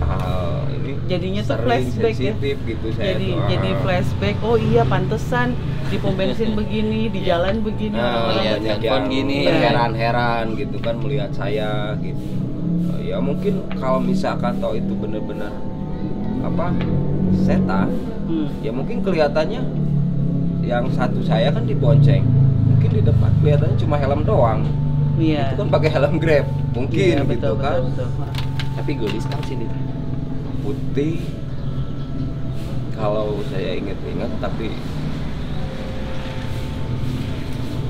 hal ini jadinya tuh flashback ya gitu saya jadi flashback. Oh iya, pantesan di pom bensin begini, di jalan begini, banyak yang gini heran-heran gitu kan melihat saya gitu. Ya mungkin kalau misalkan tahu itu benar-benar setan, ya mungkin kelihatannya yang satu saya kan dibonceng, mungkin di depan kelihatannya cuma helm doang. Itu kan pakai helm Grab mungkin gitu kan. Betul. Tapi gelis kan sini putih kalau saya ingat-ingat, tapi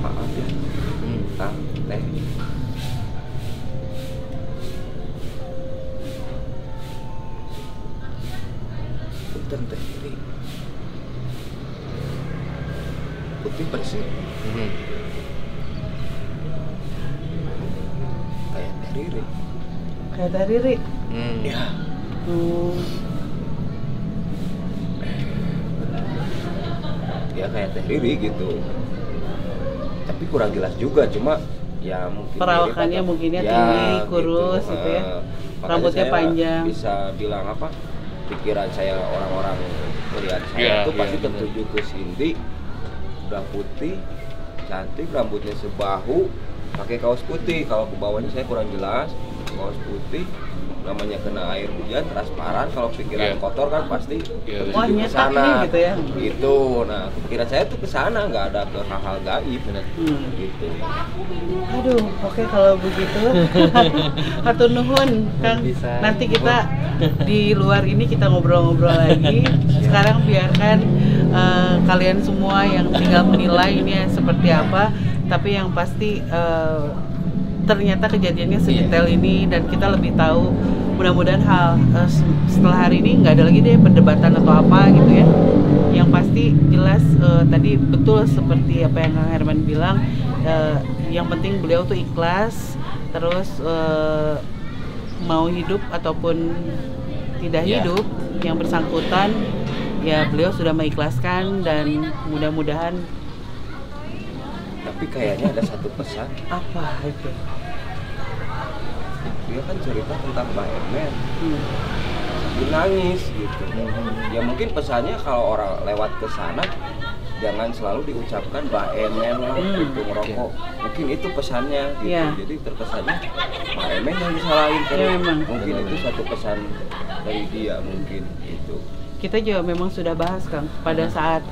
maaf ya, teh punten teh ini putih bersih, kayak Teh Riri. Ya. Ya kayak Teh Riri gitu. Tapi kurang jelas juga, cuma ya mungkin perawakannya mungkinnya tinggi, kurus gitu ya. Rambutnya panjang. Bisa bilang pikiran saya, orang-orang melihat saya itu pasti tertuju ke Cindy. Udah putih, cantik, rambutnya sebahu, pakai kaos putih. Kalau ke bawahnya saya kurang jelas. Kaos putih, namanya kena air hujan transparan, kalau pikiran kotor kan pasti tertuju ke sana gitu ya. Gitu. Nah, pikiran saya tuh ke sana, nggak ada ke hal-hal gaib gitu. Aduh, oke kalau begitu. Hatur nuhun, Kang. Nanti kita di luar ini kita ngobrol-ngobrol lagi. Sekarang biarkan kalian semua yang tinggal menilai ini seperti apa, tapi yang pasti ternyata kejadiannya sedetail ini dan kita lebih tahu mudah-mudahan setelah hari ini nggak ada lagi deh perdebatan atau apa gitu ya. Yang pasti jelas tadi betul seperti apa yang Kang Herman bilang, yang penting beliau tuh ikhlas, terus mau hidup ataupun tidak hidup yang bersangkutan ya beliau sudah mengikhlaskan, dan mudah-mudahan. Tapi kayaknya ada satu pesan. Apa itu? Dia kan cerita tentang Mbak Emen, dia nangis gitu. Ya mungkin pesannya kalau orang lewat ke sana jangan selalu diucapkan Mbak Emen lah gitu ngerokok. Mungkin itu pesannya gitu. Jadi terkesannya Mbak Emen yang disalahin kan. Mungkin itu satu pesan dari dia mungkin itu. Kita juga memang sudah bahas Kang pada saat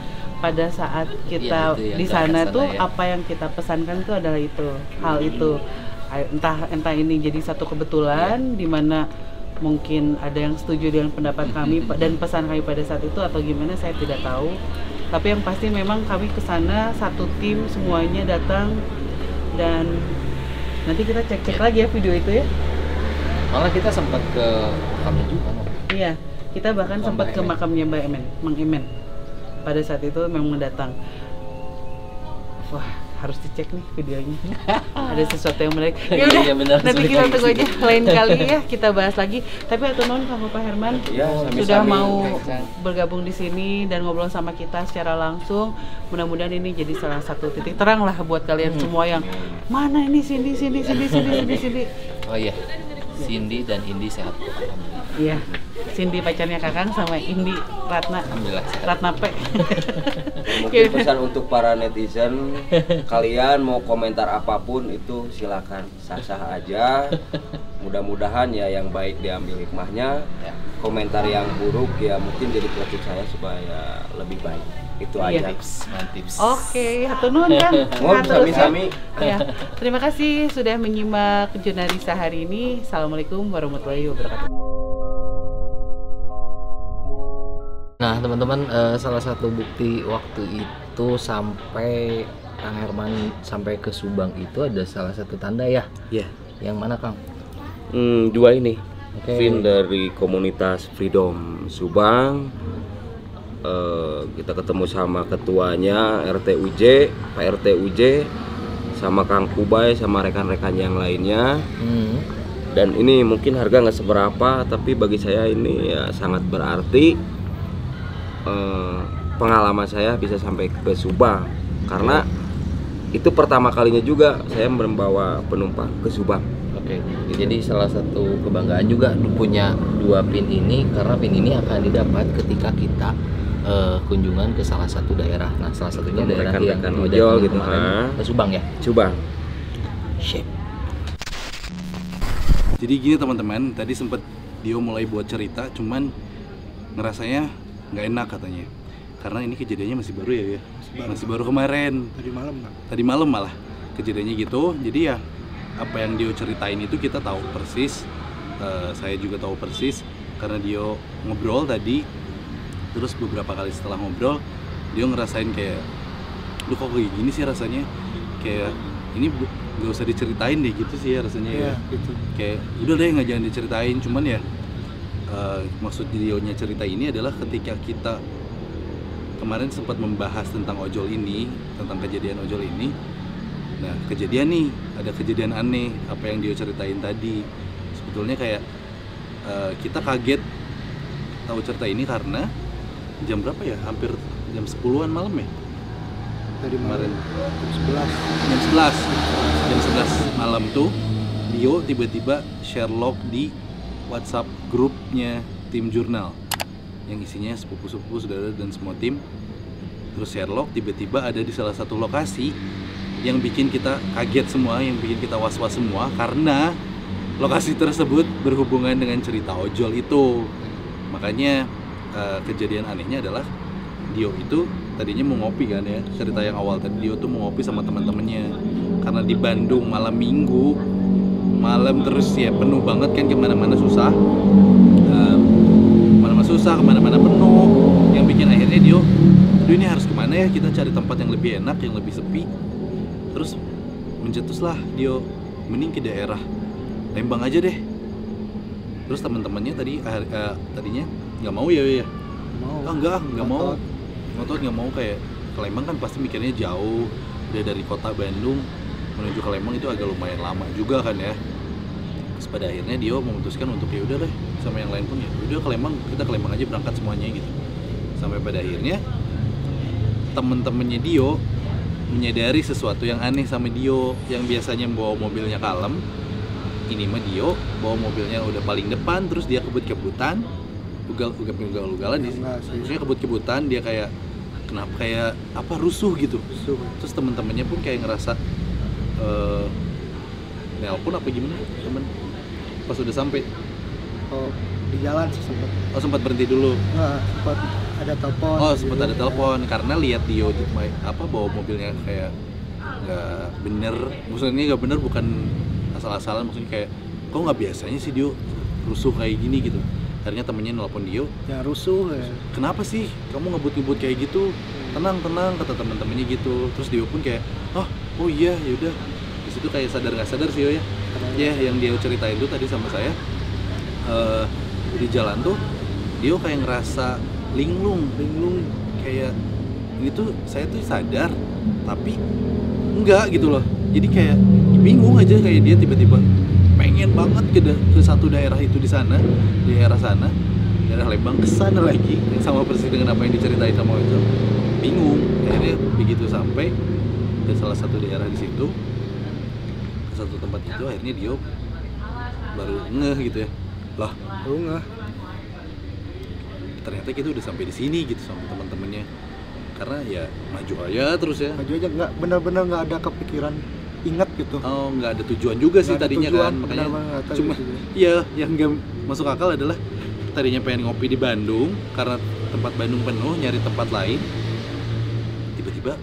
kita di sana tuh apa yang kita pesankan itu adalah itu, hal itu. Entah ini jadi satu kebetulan di mana mungkin ada yang setuju dengan pendapat kami dan pesan kami pada saat itu atau gimana saya tidak tahu. Tapi yang pasti memang kami ke sana satu tim semuanya datang, dan nanti kita cek lagi ya video itu ya. Malah kita sempat ke makamnya juga. Iya, kita bahkan sempat ke makamnya Mang Emen. Pada saat itu memang datang. Wah, harus dicek nih videonya. Ada sesuatu yang menarik. Ya udah, nanti kita tunggu aja lain kali ya kita bahas lagi. Tapi atau non Kang Pak Herman sudah mau bergabung di sini dan ngobrol sama kita secara langsung. Mudah-mudahan ini jadi salah satu titik terang lah buat kalian semua yang mana ini Cindy. Oh iya, Cindy dan Indi sehat. Iya, Cindy pacarnya Kakang sama Indi Ratna. Alhamdulillah. Ratna P. Mungkin pesan untuk para netizen, kalian mau komentar apapun itu silakan, sah-sah aja. Mudah-mudahan ya yang baik diambil hikmahnya, komentar yang buruk ya mungkin jadi kritik saya supaya lebih baik. Itu aja. Mantap. Oke, hatur nuhun Kang. Sami-sami. Ya, terima kasih sudah menyimak Jurnalisa hari ini. Assalamualaikum warahmatullahi wabarakatuh. Nah teman-teman, salah satu bukti waktu itu sampai Kang Herman sampai ke Subang itu ada salah satu tanda ya? Iya. Yang mana Kang? Dua ini. Vin dari komunitas Freedom Subang. Kita ketemu sama ketuanya RT-UJ, Pak RT-UJ, sama Kang Kubay, sama rekan-rekan yang lainnya. Dan ini mungkin harga nggak seberapa, tapi bagi saya ini ya sangat berarti. Pengalaman saya bisa sampai ke Subang karena itu pertama kalinya juga saya membawa penumpang ke Subang. Jadi salah satu kebanggaan juga punya dua pin ini, karena pin ini akan didapat ketika kita kunjungan ke salah satu daerah. Nah salah satunya daerah yang ojol gitu ke Subang ya. Subang. Jadi gini teman-teman, tadi sempat Dio mulai buat cerita, cuman ngerasanya nggak enak katanya, karena ini kejadiannya masih baru ya, masih baru kemarin. Tadi malam malah kejadiannya gitu. Jadi ya apa yang Dio ceritain itu kita tahu persis, saya juga tahu persis karena Dio ngobrol tadi. Terus beberapa kali setelah ngobrol, Dio ngerasain kayak, lu kok kayak gini sih rasanya, kayak ini nggak usah diceritain deh gitu sih ya rasanya ya. Gitu. Kayak udah deh nggak jangan diceritain, cuman ya maksud Dionya cerita ini adalah ketika kita kemarin sempat membahas tentang ojol ini, tentang kejadian ojol ini. Nah kejadian nih, ada kejadian aneh apa yang Dio ceritain tadi. Sebetulnya kayak kita kaget tahu cerita ini karena jam berapa ya, hampir jam 10-an malam ya tadi kemarin, jam 11 malam tuh Dio tiba-tiba share log di WhatsApp grupnya tim jurnal yang isinya sepupu-sepupu, saudara dan semua tim. Terus Sherlock tiba-tiba ada di salah satu lokasi yang bikin kita kaget semua, yang bikin kita was-was semua karena lokasi tersebut berhubungan dengan cerita ojol itu. Makanya kejadian anehnya adalah Dio itu tadinya mau ngopi kan ya, cerita yang awal tadi Dio tuh mau ngopi sama teman-temannya karena di Bandung malam minggu malam terus ya penuh banget kan, kemana-mana susah, kemana-mana penuh, yang bikin akhirnya Dio, aduh ini harus kemana ya, kita cari tempat yang lebih enak, yang lebih sepi. Terus mencetuslah Dio, mending ke daerah Lembang aja deh. Terus teman-temannya tadinya nggak mau ya. Mau. Nggak mau. Ngotot nggak mau, kayak ke Lembang kan pasti mikirnya jauh. Udah dari kota Bandung menuju ke Lembang itu agak lumayan lama juga kan ya. Terus pada akhirnya dia memutuskan untuk ya udah deh, sama yang lain pun ya udah ke Lembang, kita ke Lembang aja berangkat semuanya gitu. Sampai pada akhirnya temen-temennya Dio menyadari sesuatu yang aneh sama Dio, yang biasanya bawa mobilnya kalem, ini mah Dio bawa mobilnya udah paling depan, terus dia kebut-kebutan, ugal-ugalan di sini. Maksudnya kebut-kebutan, dia kayak kenapa kayak apa rusuh gitu. Terus temen-temennya pun kayak ngerasa nelpon apa gimana temen pas udah sampai. Oh, di jalan sih sempat berhenti dulu. Sempat ada telepon. Sempat ada telepon karena lihat Dio bawa mobilnya kayak nggak bener. Maksudnya nggak bener bukan asal-asalan, maksudnya kayak kok nggak biasanya sih Dio rusuh kayak gini gitu. Akhirnya temennya nelpon Dio. Ya rusuh ya. Kenapa sih kamu ngebut-ngebut kayak gitu? Tenang kata teman-temannya gitu. Terus Dio pun kayak oh iya yaudah. Di situ kayak sadar nggak sadar sih ya. Ya yang dia ceritain tuh tadi sama saya. Di jalan tuh Dio kayak ngerasa linglung kayak gitu. Saya tuh sadar tapi enggak gitu loh. Jadi kayak bingung aja, kayak dia tiba-tiba pengen banget ke satu daerah itu di sana, di daerah sana, daerah Lembang, ke sana lagi yang sama persis dengan apa yang diceritain sama itu. Bingung. Akhirnya begitu sampai ke salah satu daerah di situ, ke satu tempat itu, akhirnya Dio baru ngeh gitu ya. Lah, baru ngeh. Ternyata kita udah sampai di sini gitu sama teman-temannya. Karena ya maju aja terus ya. Maju aja, nggak benar-benar nggak ada kepikiran ingat gitu. Nggak ada tujuan juga sih tadinya tujuan, kan, makanya cuma iya yang nggak masuk akal adalah tadinya pengen ngopi di Bandung karena tempat Bandung penuh, nyari tempat lain, tiba-tiba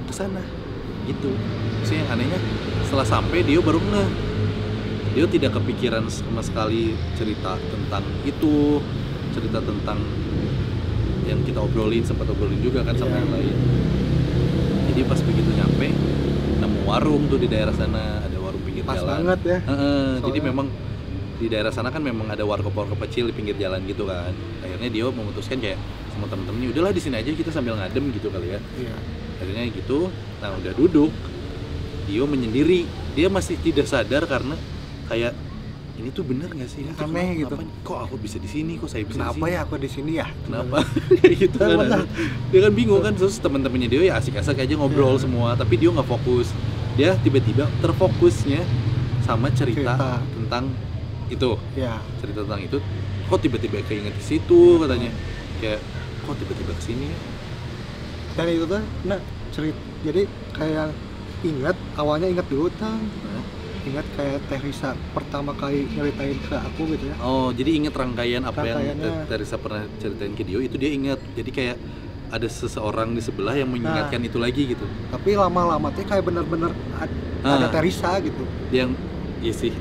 ke sana gitu. Terus yang anehnya setelah sampai Dio baru ngeh. Dio tidak kepikiran sama sekali cerita tentang itu, cerita tentang yang kita sempat obrolin juga kan sama yang lain. Jadi pas begitu nyampe nemu warung tuh di daerah sana, ada warung pinggir pas jalan. Banget ya. Jadi memang di daerah sana kan memang ada warkop-warkop kecil di pinggir jalan gitu kan. Akhirnya Dio memutuskan kayak sama temen-temennya, udahlah di sini aja kita sambil ngadem gitu kali ya. Iya. Akhirnya gitu. Nah udah duduk, Dio menyendiri. Dia masih tidak sadar karena kayak ini tuh bener nggak sih? Ini aneh gitu. Kok aku bisa di sini? Kok saya bisa di sini? Kenapa ya aku di sini ya? Kenapa? Kayak gitu kan. Dia kan bingung kan, terus teman-temannya dia ya asik-asik aja ngobrol semua, tapi dia nggak fokus. Dia tiba-tiba terfokusnya sama cerita tentang itu. Ya. Cerita tentang itu. Kok tiba-tiba keinget di situ katanya. Kayak kok tiba-tiba kesini ya? Dan itu tuh, cerita. Jadi kayak awalnya ingat dulu ingat kayak Teh Risa pertama kali nyeritain ke aku gitu ya. Jadi inget rangkaian apa yang Teh Risa pernah ceritain ke Dio, itu dia ingat. Jadi kayak ada seseorang di sebelah yang mengingatkan itu lagi gitu. Tapi lama-lama tuh kayak bener-bener ada Teh Risa gitu. Yang iya sih.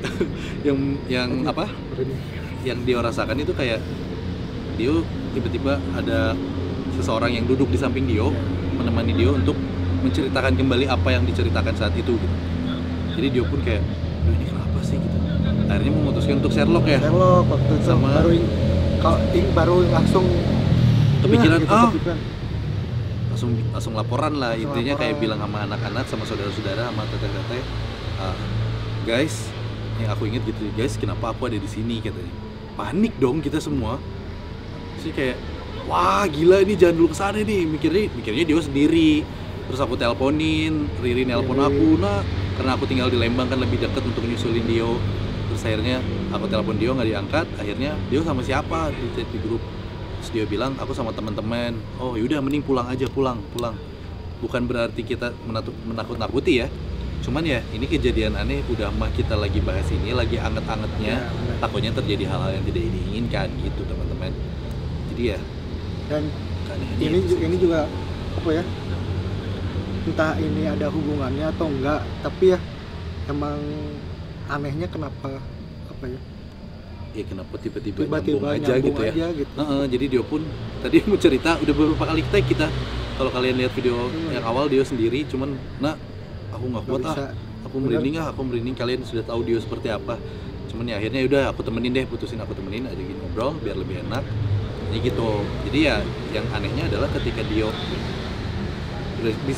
yang apa? Yang Dio rasakan itu kayak Dio tiba-tiba ada seseorang yang duduk di samping Dio, menemani Dio untuk menceritakan kembali apa yang diceritakan saat itu gitu. Jadi Dio pun kayak, ini kenapa sih gitu. Akhirnya memutuskan untuk Sherlock ya. Sherlock waktu itu sama baru langsung kepikiran gitu, langsung laporan lah. Intinya kayak bilang sama anak-anak, sama saudara-saudara, sama teteh-teteh, guys, yang aku inget gitu, guys, kenapa aku ada di sini katanya. Panik dong kita semua. Terus kayak, wah gila ini jangan dulu kesana nih, mikirnya Dio sendiri. Terus aku teleponin, Riri nelpon aku, karena aku tinggal di Lembang kan lebih deket untuk nyusulin Dio. Terus akhirnya aku telepon Dio nggak diangkat. Akhirnya Dio sama siapa di grup? Terus dia bilang aku sama teman-teman. Oh yaudah mending pulang aja, pulang. Bukan berarti kita menakut-nakuti ya. Cuman ya ini kejadian aneh, udah mah kita lagi bahas ini, lagi anget-angetnya. Takutnya terjadi hal-hal yang tidak diinginkan gitu teman-teman. Jadi ya. Dan ini juga apa ya? Entah ini ada hubungannya atau enggak, tapi ya emang anehnya kenapa apa ya? Ya kenapa tiba-tiba nyambung aja gitu ya. Gitu. Jadi dia pun tadi mau cerita udah beberapa kali tag kita. Kalau kalian lihat video yang awal dia sendiri, cuman aku nggak kuat aku merinding kalian sudah tahu dia seperti apa. cuman ya akhirnya udah aku temenin deh, putusin aku temenin aja gini ngobrol biar lebih enak. Jadi gitu. Jadi ya yang anehnya adalah ketika Dio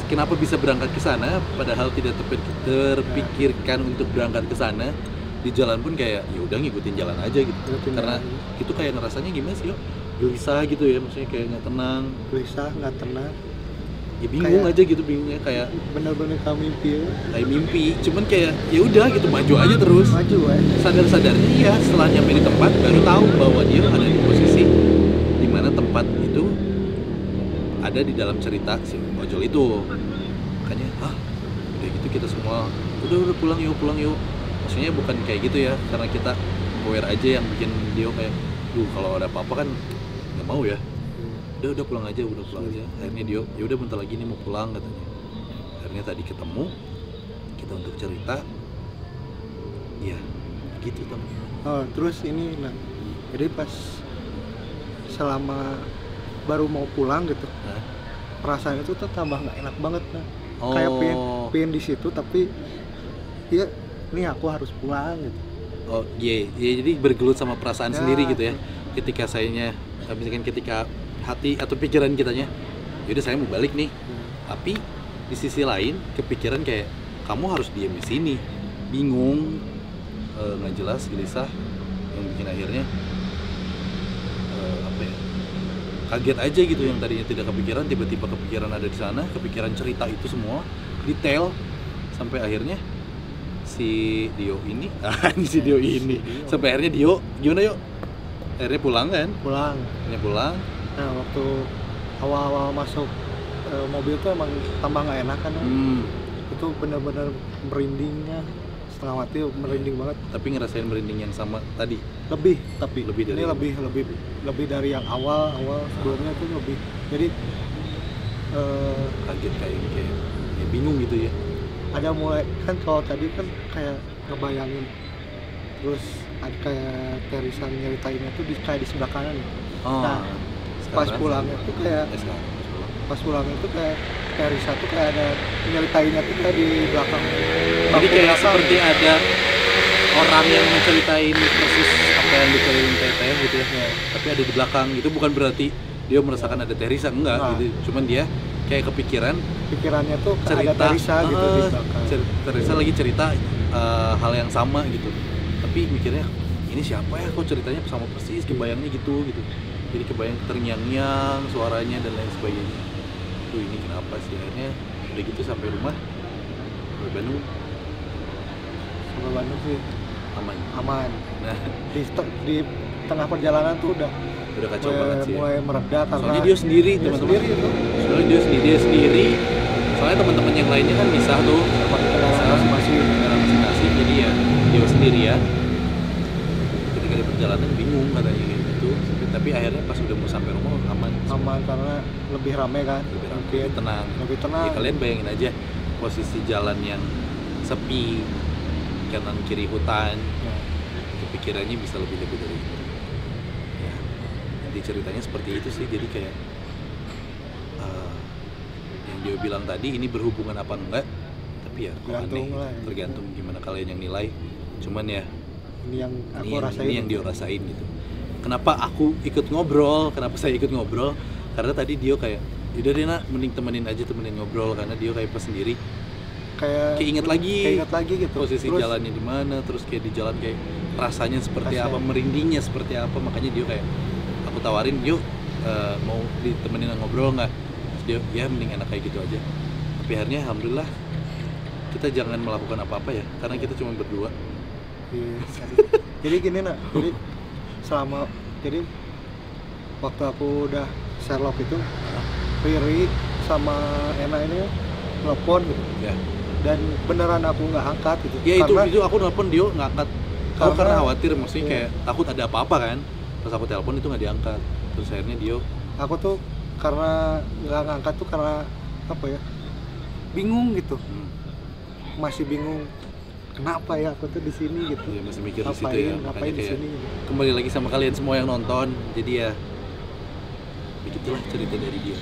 kenapa bisa berangkat ke sana padahal tidak terpikirkan untuk berangkat ke sana, di jalan pun kayak ya udah ngikutin jalan aja gitu. Karena itu kayak ngerasanya gimana sih yo, gelisah gitu ya, maksudnya kayak nggak tenang, gelisah nggak tenang, ya bingung Kayak- aja gitu, bingungnya kayak bener-bener kamu mimpi ya. mimpi, cuman kayak ya udah gitu maju aja terus. Maju Sadar-sadarnya ya setelah nyampe di tempat baru tahu bahwa dia ada di posisi di mana tempat itu ada di dalam cerita si ojol itu. Makanya udah gitu kita semua udah pulang yuk. Maksudnya bukan kayak gitu ya, karena kita aware aja yang bikin dia kayak kalau ada apa-apa kan nggak mau ya. Udah pulang aja. Akhirnya dia ya udah bentar lagi nih mau pulang katanya. Akhirnya tadi ketemu kita untuk cerita. Ya gitu teman. Oh, terus ini nah, jadi pas selama baru mau pulang gitu, Hah? perasaan itu tuh tambah nggak enak banget nah. Oh. Kayak pengen di situ tapi ya nih aku harus pulang gitu. Oh iya, jadi bergelut sama perasaan Ya. sendiri gitu ya. Ketika misalkan ketika hati atau pikiran kitanya, yaudah saya mau balik nih. Tapi di sisi lain kepikiran kayak kamu harus diam di sini, bingung, nggak jelas, gelisah, yang bikin akhirnya apa ya? Kaget aja gitu, yang tadinya tidak kepikiran tiba-tiba kepikiran ada di sana, kepikiran cerita itu semua detail sampai akhirnya si Dio ini sampai akhirnya Dio gimana yuk, akhirnya pulang kan, Pulang. akhirnya pulang. Nah, waktu awal-awal masuk mobil tuh emang tambah nggak enak kan. Itu bener-bener merindingnya setengah mati, merinding banget. Tapi ngerasain merinding yang sama tadi. Tapi Lebih dari ini yang- lebih dari yang awal sebelumnya tuh lebih. Jadi Kaget kayak ya bingung gitu ya. ada mulai kan, kalau tadi kan kayak ngebayangin, terus ada kayak Teresa nyeritainnya tuh kayak di sebelah kanan. Nah, pas pulangnya tuh kayak Teresa tuh kayak ada nyeritainnya tuh kayak di belakang. Jadi kayak seperti ada orang yang menceritain persis apa yang diceritain Teteh gitu ya. Tapi ada di belakang gitu, bukan berarti dia merasakan ada Teresa, enggak Nah. gitu. Cuman dia kayak kepikiran Pikirannya tuh kayak cerita ada Teresa gitu di belakang. Teresa lagi cerita hal yang sama gitu. Tapi mikirnya ini siapa ya, kok ceritanya sama persis, kebayangnya gitu. Jadi kebayang terngiang-ngiang suaranya dan lain sebagainya. Tuh ini kenapa sih, akhirnya udah gitu sampai rumah sampai Bandung Sampai Bandung sih aman. aman. Nah, Di tengah perjalanan tuh udah udah kacau banget sih ya. mulai mereda karena Soalnya dia sendiri dia teman-teman. sendiri itu. Soalnya dia sendiri. Soalnya teman-teman yang lainnya kan misah tuh, Pakai kendaraan masing-masing. kendaraan masing-masing. Jadi ya dia sendiri ya. Ketika di perjalanan bingung katanya kayak gitu. Tapi akhirnya pas udah mau sampai rumah aman. Aman karena lebih ramai kan. Lebih Mungkin tenang. lebih tenang. Ya, kalian bayangin aja posisi jalan yang sepi, kanan kiri hutan, Nah, kepikirannya bisa lebih dari itu. Ya, nanti ceritanya seperti itu sih. Jadi kayak yang dia bilang tadi ini berhubungan apa enggak, tapi ya kok Tergantung aneh, lah ya. tergantung gimana kalian yang nilai. Cuman ya ini yang aku ini rasain. yang dia rasain gitu. Kenapa aku ikut ngobrol? Kenapa saya ikut ngobrol? Karena tadi dia kayak, udah deh nak, mending temenin ngobrol, karena dia kayak pas sendiri kayak keinget lagi gitu. posisi Terus jalannya di mana, terus kayak di jalan kayak rasanya seperti Rasanya. apa, merindingnya seperti apa. Makanya dia kayak aku tawarin, yuk mau ditemenin ngobrol nggak? Terus dia ya mending enak kayak gitu aja. Tapi akhirnya alhamdulillah kita jangan melakukan apa-apa ya, karena kita cuma berdua. Iya. Jadi gini nak, jadi waktu aku udah Sherlock itu, Riri sama Ena ini telepon gitu, Ya, dan beneran aku nggak angkat gitu. ya Karena itu aku nelpon dia nggak angkat. Aku karena Karena- khawatir, maksudnya iya. kayak takut ada apa-apa kan. Pas aku telepon itu nggak diangkat. Terus akhirnya dia aku tuh karena nggak ngangkat tuh karena apa ya, bingung gitu, masih bingung kenapa ya aku tuh di sini gitu. ya masih mikir di situ ya. Makanya Ngapain di kayak sini gitu. kembali lagi sama kalian semua yang nonton. Jadi ya begitulah cerita dari dia.